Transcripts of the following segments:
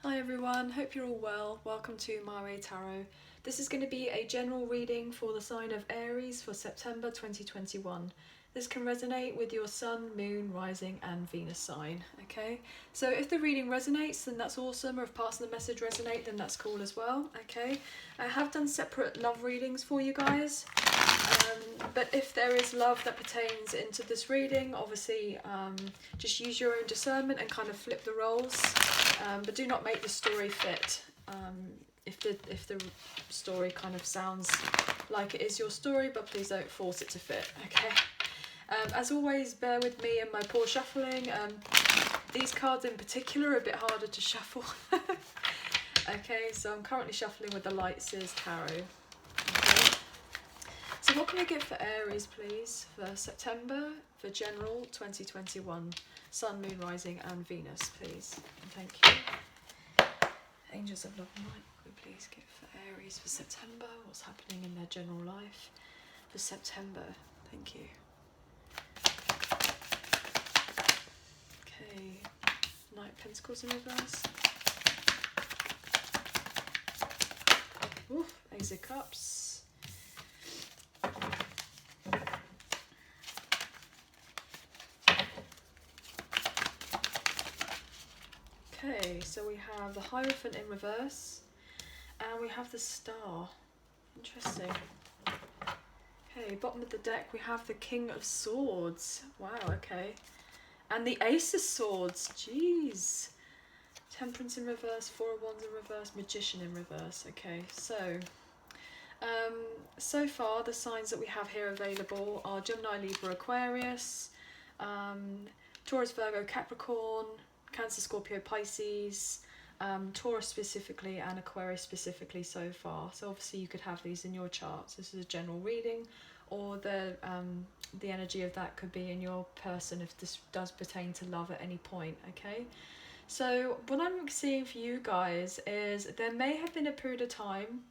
Hi everyone, hope you're all well. Welcome to My Way Tarot. This is going to be a general reading for the sign of Aries for September 2021. This can resonate with your sun, moon, rising and Venus sign, okay? So if the reading resonates, then that's awesome, or if parts of the message resonate, then that's cool as well, okay? I have done separate love readings for you guys, but if there is love that pertains into this reading, obviously just use your own discernment and kind of flip the roles. But do not make the story fit. If the story kind of sounds like it is your story, but please don't force it to fit, okay? As always, bear with me and my poor shuffling. These cards in particular are a bit harder to shuffle. Okay, so I'm currently shuffling with the Light Seers Tarot. Okay. So what can I get for Aries, please, for September, for general 2021? Sun, Moon, Rising and Venus, please. And thank you. Angels of Love and Light, could we please give for Aries for September? What's happening in their general life for September? Thank you. Okay, Knight of Pentacles in reverse. Ooh, Ace of Cups. Okay, so we have the Hierophant in reverse, and we have the Star. Interesting. Okay, bottom of the deck we have the King of Swords. Wow, okay. And the Ace of Swords, jeez. Temperance in reverse, Four of Wands in reverse, Magician in reverse. Okay, so so far the signs that we have here available are Gemini, Libra, Aquarius, Taurus, Virgo, Capricorn, Cancer, Scorpio, Pisces, Taurus specifically and Aquarius specifically so far. So obviously you could have these in your charts. This is a general reading, or the energy of that could be in your person if this does pertain to love at any point, okay? So what I'm seeing for you guys is there may have been a period of time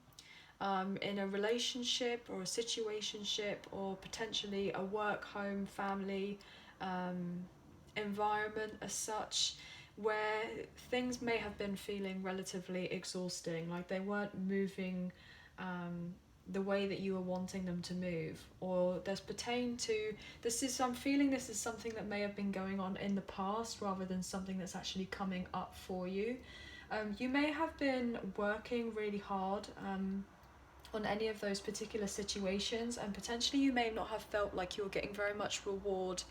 in a relationship or a situationship or potentially a work, home, family environment as such, where things may have been feeling relatively exhausting, like they weren't moving the way that you were wanting them to move, or there's pertain to I'm feeling this is something that may have been going on in the past rather than something that's actually coming up for you. You may have been working really hard on any of those particular situations, and potentially you may not have felt like you were getting very much reward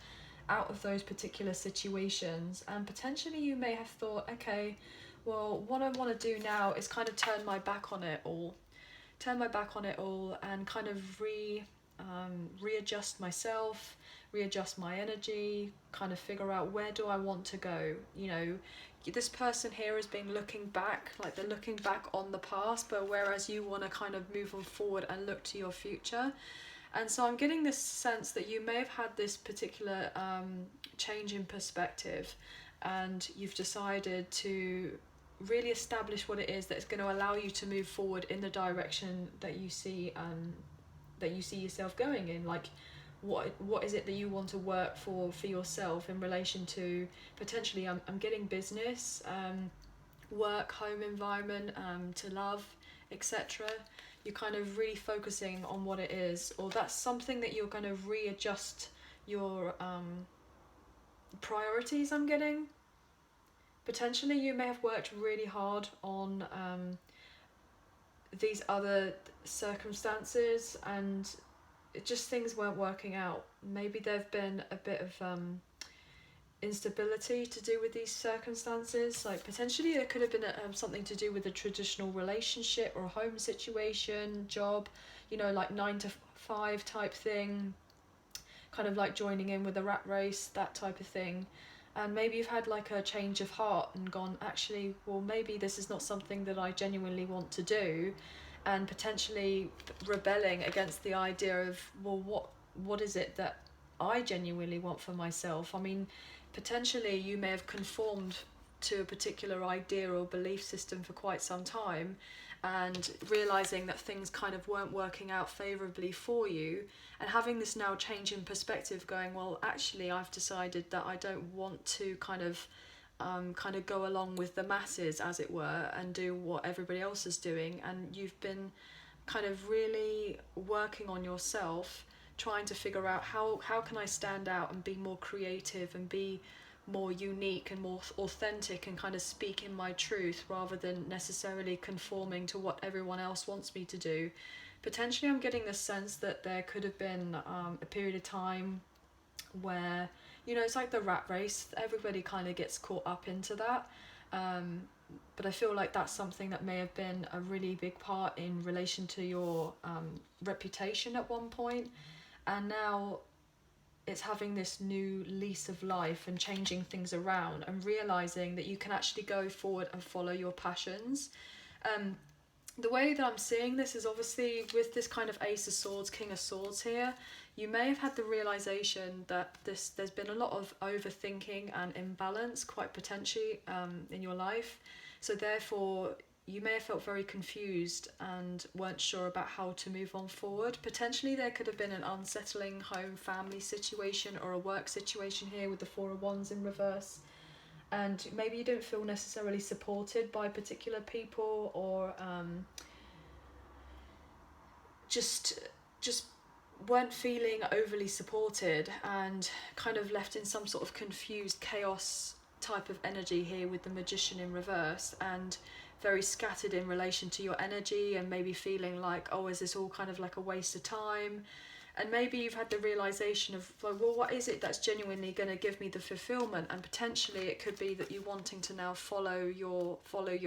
out of those particular situations, and potentially you may have thought, okay, well, what I want to do now is kind of turn my back on it all and kind of readjust myself, readjust my energy, kind of figure out where do I want to go. You know, this person here has been looking back, like they're looking back on the past, but whereas you want to kind of move on forward and look to your future. And so I'm getting this sense that you may have had this particular change in perspective, and you've decided to really establish what it is that's going to allow you to move forward in the direction that you see yourself going in. Like what is it that you want to work for yourself in relation to potentially I'm getting business, work, home environment, to love, etc. You're kind of really focusing on what it is, or that's something that you're going to readjust your priorities. I'm getting potentially you may have worked really hard on these other circumstances, and things weren't working out. Maybe there've been a bit of instability to do with these circumstances. Like potentially there could have been something to do with a traditional relationship or a home situation, job, you know, like 9 to 5 type thing, kind of like joining in with a rat race, that type of thing. And maybe you've had like a change of heart and gone, actually, well, maybe this is not something that I genuinely want to do, and potentially rebelling against the idea of, well, what is it that I genuinely want for myself? I mean, potentially you may have conformed to a particular idea or belief system for quite some time, and realizing that things kind of weren't working out favorably for you, and having this now change in perspective, going, well, actually I've decided that I don't want to kind of kind of go along with the masses, as it were, and do what everybody else is doing, and you've been kind of really working on yourself, trying to figure out how can I stand out and be more creative and be more unique and more authentic and kind of speak in my truth rather than necessarily conforming to what everyone else wants me to do. Potentially I'm getting the sense that there could have been a period of time where, you know, it's like the rat race, everybody kind of gets caught up into that, but I feel like that's something that may have been a really big part in relation to your reputation at one point, and now it's having this new lease of life and changing things around and realizing that you can actually go forward and follow your passions. The way that I'm seeing this is obviously with this kind of Ace of Swords, King of Swords here, you may have had the realization that there's been a lot of overthinking and imbalance quite potentially in your life. So therefore you may have felt very confused and weren't sure about how to move on forward. Potentially there could have been an unsettling home family situation or a work situation here with the Four of Wands in reverse. And maybe you don't feel necessarily supported by particular people, or just weren't feeling overly supported and kind of left in some sort of confused chaos type of energy here with the Magician in reverse, and very scattered in relation to your energy, and maybe feeling like, oh, is this all kind of like a waste of time? And maybe you've had the realization of, like, well, what is it that's genuinely going to give me the fulfillment? And potentially it could be that you're wanting to now follow your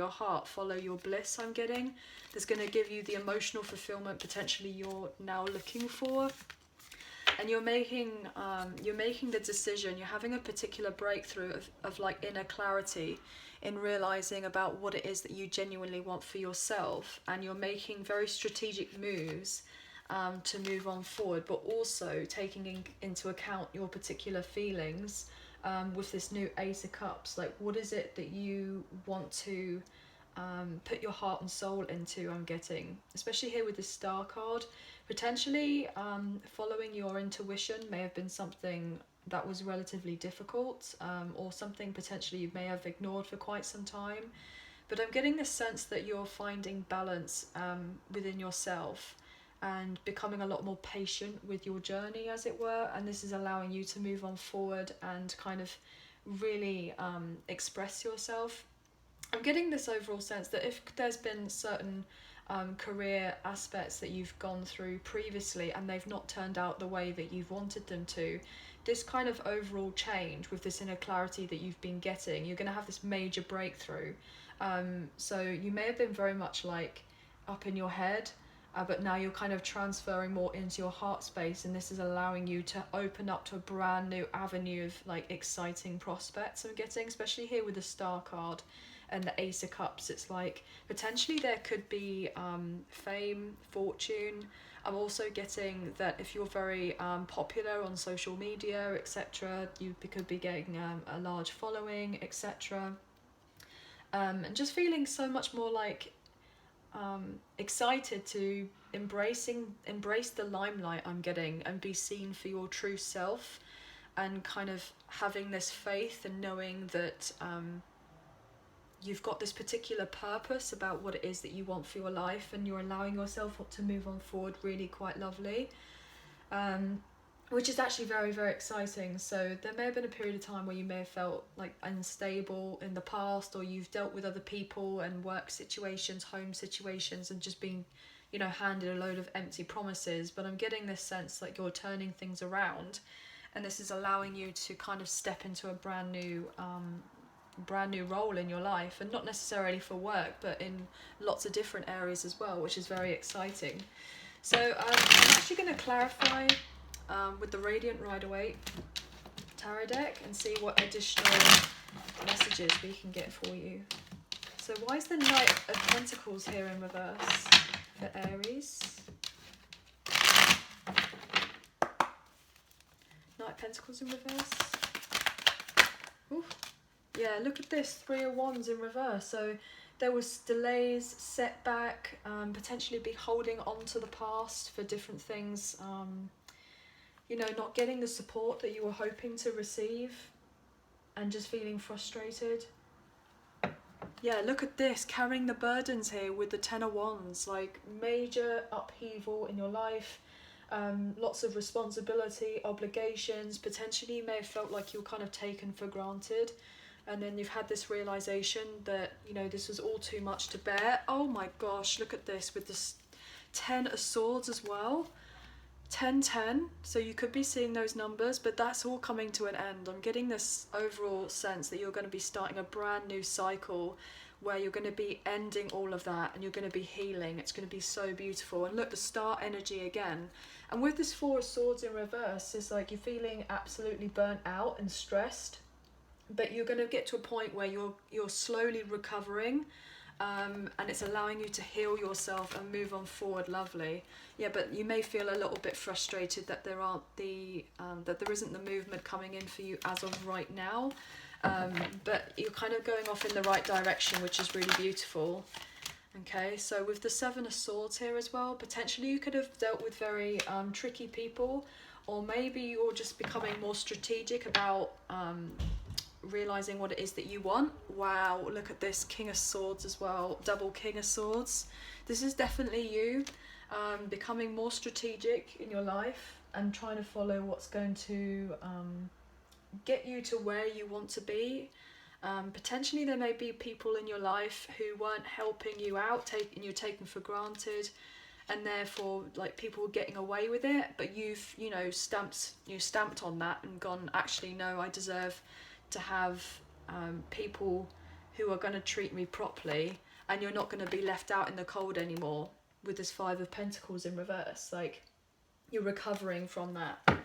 heart, follow your bliss. I'm getting that's going to give you the emotional fulfillment potentially you're now looking for. And you're making the decision, you're having a particular breakthrough of like inner clarity in realizing about what it is that you genuinely want for yourself, and you're making very strategic moves to move on forward, but also taking into account your particular feelings with this new Ace of Cups. Like, what is it that you want to put your heart and soul into? I'm getting, especially here with the Star card, potentially following your intuition may have been something that was relatively difficult, or something potentially you may have ignored for quite some time. But I'm getting this sense that you're finding balance within yourself and becoming a lot more patient with your journey, as it were, and this is allowing you to move on forward and kind of really express yourself. I'm getting this overall sense that if there's been certain career aspects that you've gone through previously and they've not turned out the way that you've wanted them to, this kind of overall change with this inner clarity that you've been getting, you're going to have this major breakthrough. So you may have been very much like up in your head, but now you're kind of transferring more into your heart space, and this is allowing you to open up to a brand new avenue of like exciting prospects. I'm getting, especially here with the Star card and the Ace of Cups, it's like potentially there could be fame, fortune. I'm also getting that if you're very popular on social media, etc., you could be getting a large following, etc. And just feeling so much more like excited to embrace the limelight, I'm getting, and be seen for your true self, and kind of having this faith and knowing that you've got this particular purpose about what it is that you want for your life, and you're allowing yourself to move on forward really quite lovely, which is actually very, very exciting. So there may have been a period of time where you may have felt like unstable in the past, or you've dealt with other people and work situations, home situations, and just been, you know, handed a load of empty promises. But I'm getting this sense like you're turning things around, and this is allowing you to kind of step into a brand new role in your life, and not necessarily for work, but in lots of different areas as well, which is very exciting. So I'm actually going to clarify with the Radiant Rider-Waite tarot deck and see what additional messages we can get for you. So why is the Knight of Pentacles here in reverse for Aries? Knight of Pentacles in reverse. Ooh. Yeah, look at this, Three of Wands in reverse. So there was delays, setback, potentially be holding on to the past for different things, you know, not getting the support that you were hoping to receive. and just feeling frustrated. Yeah, look at this, carrying the burdens here with the Ten of Wands, like major upheaval in your life, lots of responsibility, obligations. Potentially you may have felt like you were kind of taken for granted, and then you've had this realization that, you know, this was all too much to bear. Oh my gosh, look at this with this 10 of Swords as well. 10-10, so you could be seeing those numbers, but that's all coming to an end. I'm getting this overall sense that you're going to be starting a brand new cycle where you're going to be ending all of that and you're going to be healing. It's going to be so beautiful. And look, the star energy again. And with this Four of Swords in reverse, it's like you're feeling absolutely burnt out and stressed, but you're going to get to a point where you're slowly recovering. And it's allowing you to heal yourself and move on forward. Lovely. Yeah, but you may feel a little bit frustrated that there aren't that there isn't the movement coming in for you as of right now. But you're kind of going off in the right direction, which is really beautiful. Okay, so with the Seven of Swords here as well, potentially you could have dealt with very tricky people, or maybe you're just becoming more strategic about realizing what it is that you want. Wow, look at this King of Swords as well, double King of Swords. This is definitely you becoming more strategic in your life and trying to follow what's going to get you to where you want to be. Potentially there may be people in your life who weren't helping you out, you're taken for granted, and therefore like people were getting away with it, but you've, you know, stamped on that and gone, actually no, I deserve to have people who are going to treat me properly, and you're not going to be left out in the cold anymore. With this Five of Pentacles in reverse, like you're recovering from that. I'm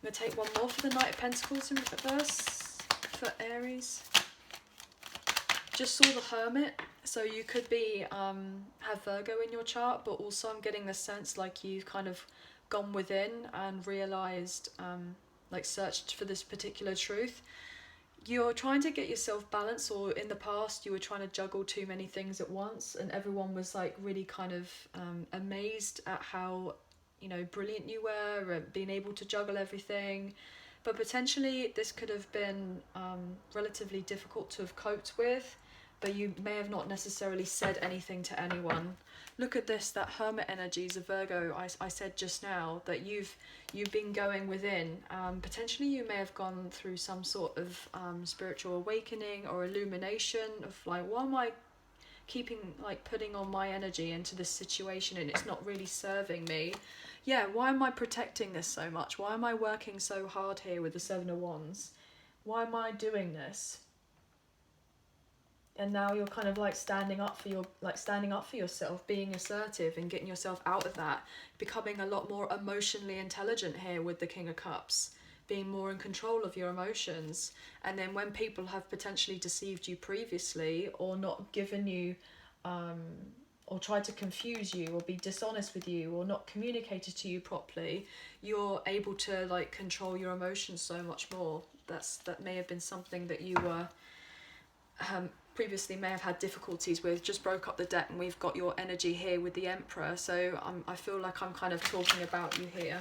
going to take one more for the Knight of Pentacles in reverse for Aries. Just saw the Hermit, so you could be have Virgo in your chart, but also I'm getting the sense like you've kind of gone within and realized, like searched for this particular truth. You're trying to get yourself balanced, or in the past you were trying to juggle too many things at once, and everyone was like really kind of amazed at how, you know, brilliant you were at being able to juggle everything. But potentially this could have been relatively difficult to have coped with, but you may have not necessarily said anything to anyone. Look at this, that Hermit energy is a Virgo. I said just now that you've been going within. Potentially you may have gone through some sort of spiritual awakening or illumination of like, why am I putting all my energy into this situation and it's not really serving me? Yeah, why am I protecting this so much? Why am I working so hard here with the Seven of Wands? Why am I doing this? And now you're kind of like standing up for yourself, being assertive and getting yourself out of that, becoming a lot more emotionally intelligent here with the King of Cups, being more in control of your emotions. And then when people have potentially deceived you previously, or not given you or tried to confuse you or be dishonest with you or not communicated to you properly, you're able to like control your emotions so much more. That may have been something that you were previously may have had difficulties with. Just broke up the deck and we've got your energy here with the Emperor, so I feel like I'm kind of talking about you here.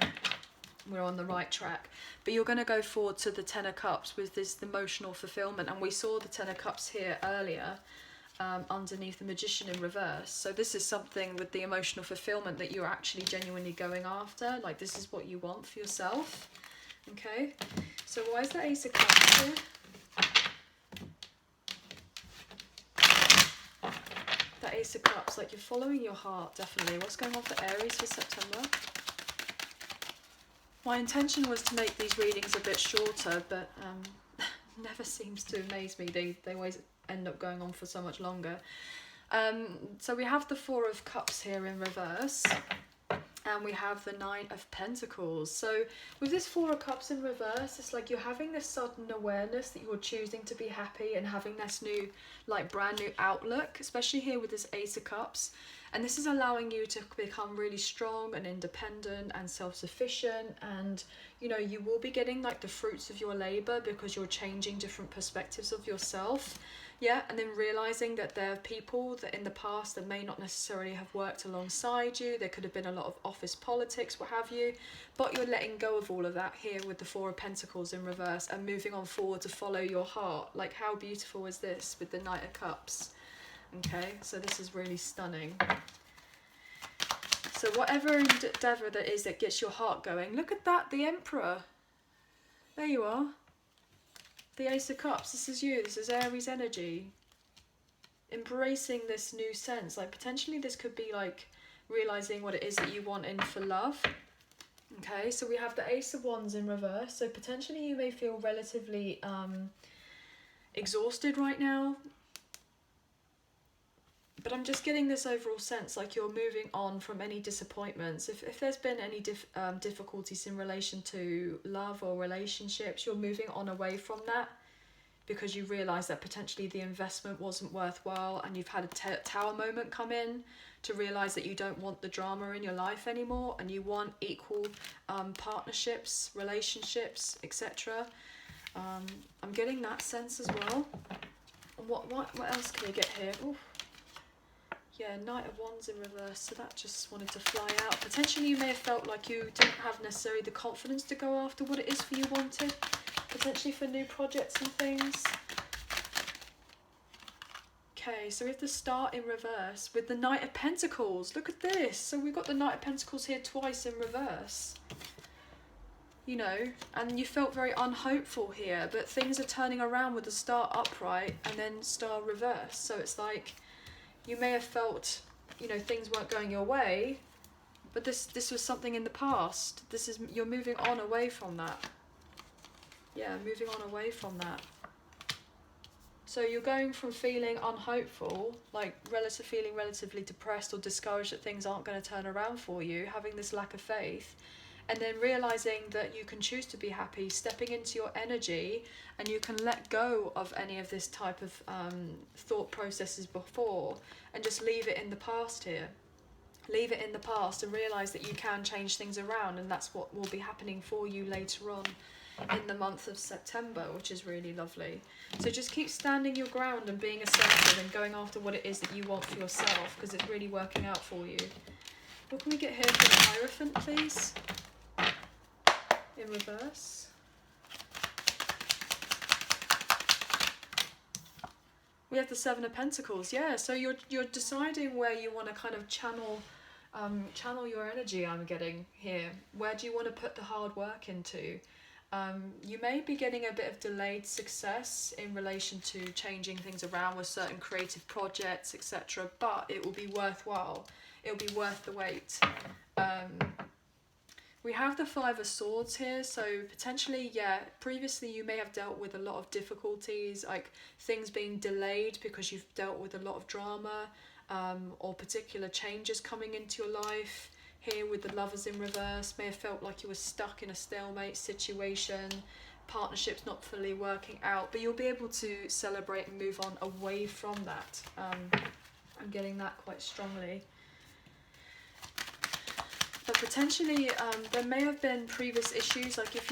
We're on the right track. But you're going to go forward to the Ten of Cups with this emotional fulfillment, and we saw the Ten of Cups here earlier underneath the Magician in reverse. So this is something with the emotional fulfillment that you're actually genuinely going after, like this is what you want for yourself. Okay, so why is the Ace of Cups here? The Ace of Cups, like you're following your heart, definitely. What's going on for Aries for September? My intention was to make these readings a bit shorter, but never seems to amaze me. They always end up going on for so much longer. So we have the Four of Cups here in reverse, and we have the Nine of Pentacles. So with this Four of Cups in reverse, it's like you're having this sudden awareness that you're choosing to be happy and having this new, like brand new outlook, especially here with this Ace of Cups. And this is allowing you to become really strong and independent and self-sufficient, and you know, you will be getting like the fruits of your labor because you're changing different perspectives of yourself. Yeah, and then realising that there are people that in the past that may not necessarily have worked alongside you. There could have been a lot of office politics, what have you, but you're letting go of all of that here with the Four of Pentacles in reverse and moving on forward to follow your heart. Like, how beautiful is this with the Knight of Cups? Okay, so this is really stunning. So whatever endeavour that is that gets your heart going, look at that, the Emperor. There you are. The Ace of Cups, this is you, this is Aries energy. Embracing this new sense, like potentially this could be like realising what it is that you want in for love. Okay, so we have the Ace of Wands in reverse, so potentially you may feel relatively exhausted right now. But I'm just getting this overall sense like you're moving on from any disappointments. If there's been any difficulties in relation to love or relationships, you're moving on away from that because you realise that potentially the investment wasn't worthwhile, and you've had a tower moment come in to realise that you don't want the drama in your life anymore and you want equal partnerships, relationships, etc. I'm getting that sense as well. What else can we get here? Ooh. Yeah, Knight of Wands in reverse, so that just wanted to fly out. Potentially you may have felt like you didn't have necessarily the confidence to go after what it is for you wanted. Potentially for new projects and things. Okay, so we have the Star in reverse with the Knight of Pentacles. Look at this. So we've got the Knight of Pentacles here twice in reverse. You know, and you felt very unhopeful here, but things are turning around with the Star upright and then Star reverse. So it's like, you may have felt, you know, things weren't going your way, but this was something in the past. You're moving on away from that. Yeah, moving on away from that. So you're going from feeling unhopeful, like feeling relatively depressed or discouraged that things aren't going to turn around for you, having this lack of faith, and then realising that you can choose to be happy, stepping into your energy, and you can let go of any of this type of thought processes before and just leave it in the past here. Leave it in the past and realise that you can change things around, and that's what will be happening for you later on in the month of September, which is really lovely. So just keep standing your ground and being assertive and going after what it is that you want for yourself, because it's really working out for you. What can we get here for the Hierophant, please? In reverse. We have the Seven of Pentacles. Yeah, so you're deciding where you want to kind of channel your energy. I'm getting here. Where do you want to put the hard work into? You may be getting a bit of delayed success in relation to changing things around with certain creative projects, etc. But it will be worthwhile. It will be worth the wait. We have the Five of Swords here, so potentially, yeah, previously you may have dealt with a lot of difficulties, like things being delayed because you've dealt with a lot of drama, or particular changes coming into your life. Here with the Lovers in reverse, may have felt like you were stuck in a stalemate situation, partnerships not fully working out, but you'll be able to celebrate and move on away from that. I'm getting that quite strongly. But potentially there may have been previous issues, like if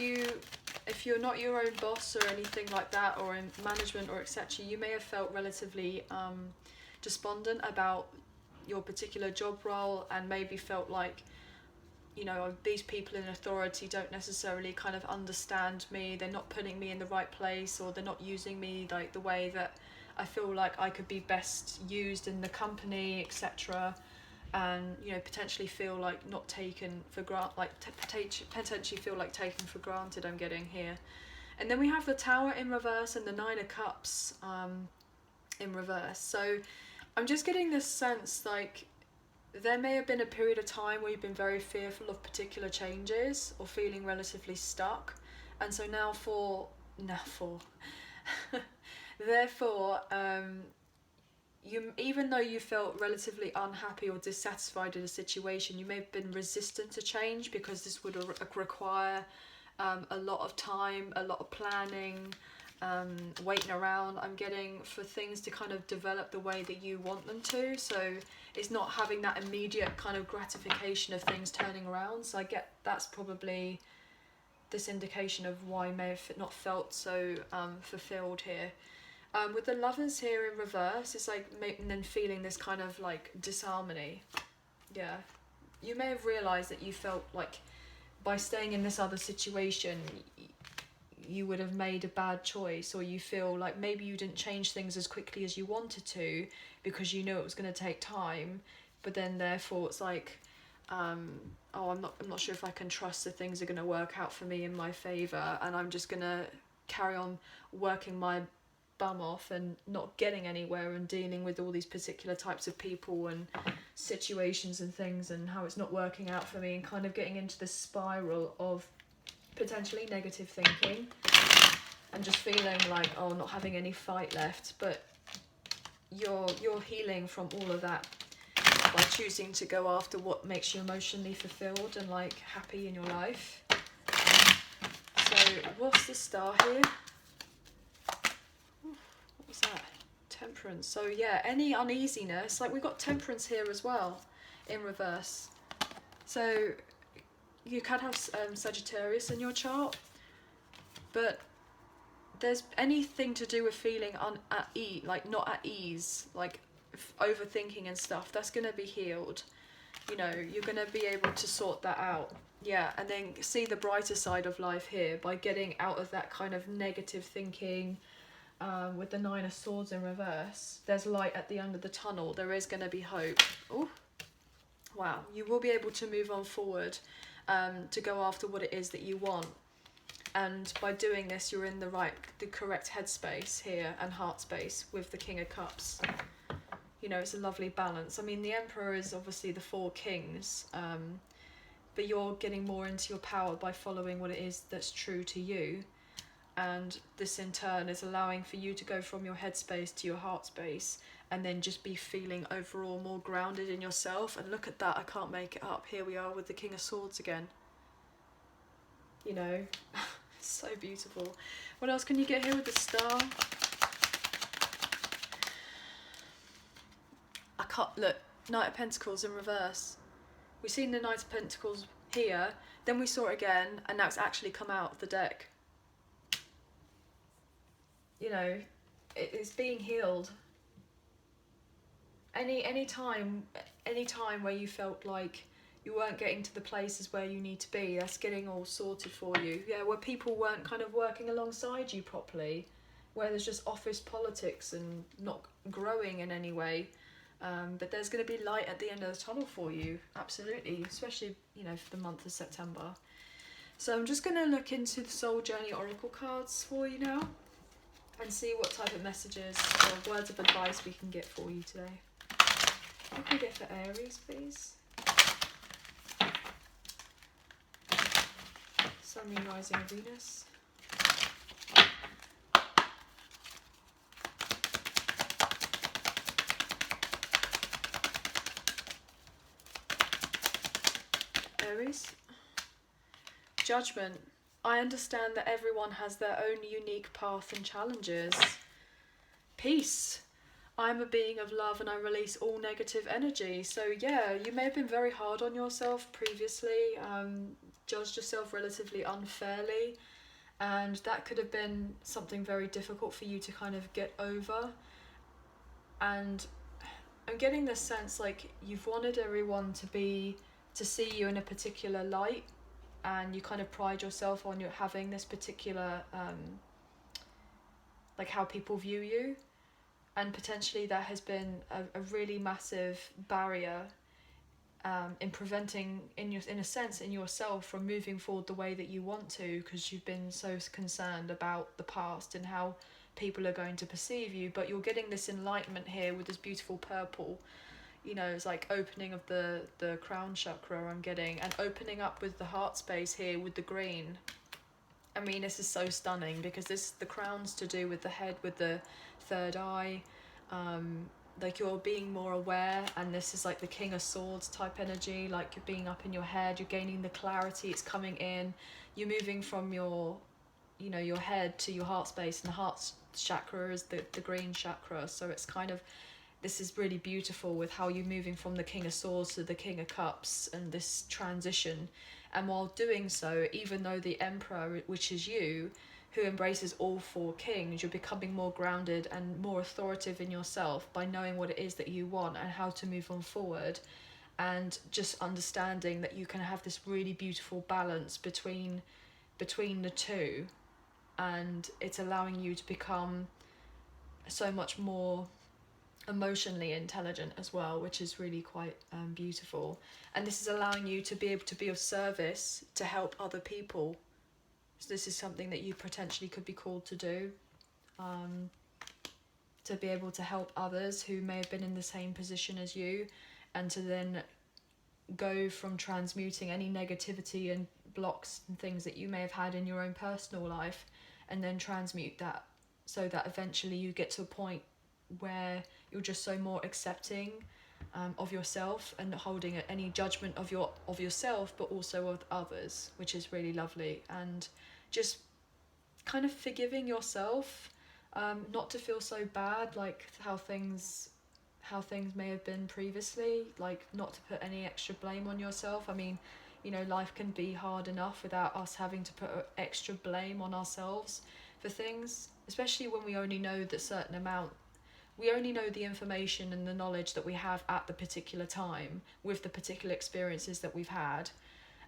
you're not your own boss or anything like that, or in management or etc., you may have felt relatively despondent about your particular job role, and maybe felt like, you know, these people in authority don't necessarily kind of understand me, they're not putting me in the right place, or they're not using me like the way that I feel like I could be best used in the company, etc. And, you know, potentially feel like not taken for granted, like potentially feel like taken for granted, I'm getting here. And then we have the Tower in reverse and the Nine of Cups in reverse. So I'm just getting this sense like there may have been a period of time where you've been very fearful of particular changes or feeling relatively stuck, and so therefore even though you felt relatively unhappy or dissatisfied in a situation, you may have been resistant to change because this would require a lot of time, a lot of planning, waiting around, I'm getting, for things to kind of develop the way that you want them to. So it's not having that immediate kind of gratification of things turning around. So I get that's probably this indication of why you may have not felt so fulfilled here. With the Lovers here in reverse, it's like and then feeling this kind of like disharmony. Yeah, you may have realised that you felt like by staying in this other situation you would have made a bad choice, or you feel like maybe you didn't change things as quickly as you wanted to because you knew it was going to take time, but then therefore it's like oh, I'm not sure if I can trust that things are going to work out for me in my favour, and I'm just going to carry on working my bum off and not getting anywhere and dealing with all these particular types of people and situations and things, and how it's not working out for me, and kind of getting into this spiral of potentially negative thinking and just feeling like, oh, not having any fight left. But you're healing from all of that by choosing to go after what makes you emotionally fulfilled and like happy in your life. So what's the star here? What was that? Temperance. So yeah, any uneasiness, like we've got Temperance here as well in reverse. So you can have Sagittarius in your chart, but there's anything to do with feeling at ease, like not at ease, like overthinking and stuff, that's going to be healed. You know, you're going to be able to sort that out. Yeah, and then see the brighter side of life here by getting out of that kind of negative thinking. With the Nine of Swords in reverse, there's light at the end of the tunnel. There is going to be hope. Oh, wow. You will be able to move on forward to go after what it is that you want. And by doing this, you're in the correct headspace here and heart space with the King of Cups. You know, it's a lovely balance. I mean, the Emperor is obviously the four kings, but you're getting more into your power by following what it is that's true to you. And this in turn is allowing for you to go from your headspace to your heart space, and then just be feeling overall more grounded in yourself. And look at that, I can't make it up. Here we are with the King of Swords again. You know, so beautiful. What else can you get here with the Star? I can't, look, Knight of Pentacles in reverse. We've seen the Knight of Pentacles here, then we saw it again, and now it's actually come out of the deck. You know, it's being healed. Any time where you felt like you weren't getting to the places where you need to be, that's getting all sorted for you. Yeah, where people weren't kind of working alongside you properly, where there's just office politics and not growing in any way. But there's going to be light at the end of the tunnel for you, absolutely, especially, you know, for the month of September. So I'm just going to look into the Soul Journey Oracle cards for you now and see what type of messages or words of advice we can get for you today. What can we get for Aries, please? Sun, Moon, Rising, Venus. Aries. Judgement. I understand that everyone has their own unique path and challenges. Peace. I'm a being of love and I release all negative energy. So yeah, you may have been very hard on yourself previously, judged yourself relatively unfairly, and that could have been something very difficult for you to kind of get over. And I'm getting this sense like you've wanted everyone to see you in a particular light, and you kind of pride yourself on your having this particular like how people view you, and potentially there has been a really massive barrier in preventing in a sense in yourself from moving forward the way that you want to, because you've been so concerned about the past and how people are going to perceive you. But you're getting this enlightenment here with this beautiful purple. You know, it's like opening of the crown chakra I'm getting, and opening up with the heart space here with the green. I mean, this is so stunning because the crown's to do with the head, with the third eye. Like you're being more aware, and this is like the King of Swords type energy, like you're being up in your head, you're gaining the clarity, it's coming in, you're moving from your, you know, your head to your heart space, and the heart chakra is the green chakra. So it's kind of, this is really beautiful with how you're moving from the King of Swords to the King of Cups, and this transition. And while doing so, even though the Emperor, which is you, who embraces all four kings, you're becoming more grounded and more authoritative in yourself by knowing what it is that you want and how to move on forward, and just understanding that you can have this really beautiful balance between the two, and it's allowing you to become so much more emotionally intelligent as well, which is really quite beautiful. And this is allowing you to be able to be of service to help other people. So this is something that you potentially could be called to do, to be able to help others who may have been in the same position as you, and to then go from transmuting any negativity and blocks and things that you may have had in your own personal life, and then transmute that so that eventually you get to a point where you're just so more accepting of yourself and not holding any judgment of yourself, but also of others, which is really lovely. And just kind of forgiving yourself, not to feel so bad, like how things may have been previously, like not to put any extra blame on yourself. I mean, you know, life can be hard enough without us having to put extra blame on ourselves for things, especially when we only know the certain amount. We only know the information and the knowledge that we have at the particular time with the particular experiences that we've had,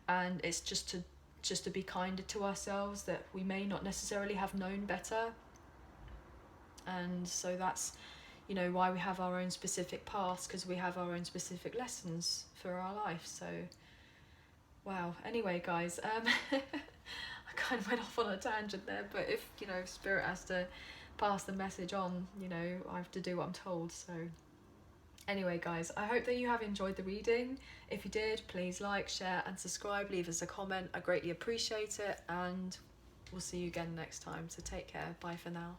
and it's just to be kinder to ourselves, that we may not necessarily have known better. And so that's, you know, why we have our own specific paths, because we have our own specific lessons for our life. So wow, anyway guys, I kind of went off on a tangent there, but if, you know, spirit has to pass the message on, you know, I have to do what I'm told. So anyway guys, I hope that you have enjoyed the reading. If you did, please like, share and subscribe, leave us a comment, I greatly appreciate it, and we'll see you again next time. So take care, bye for now.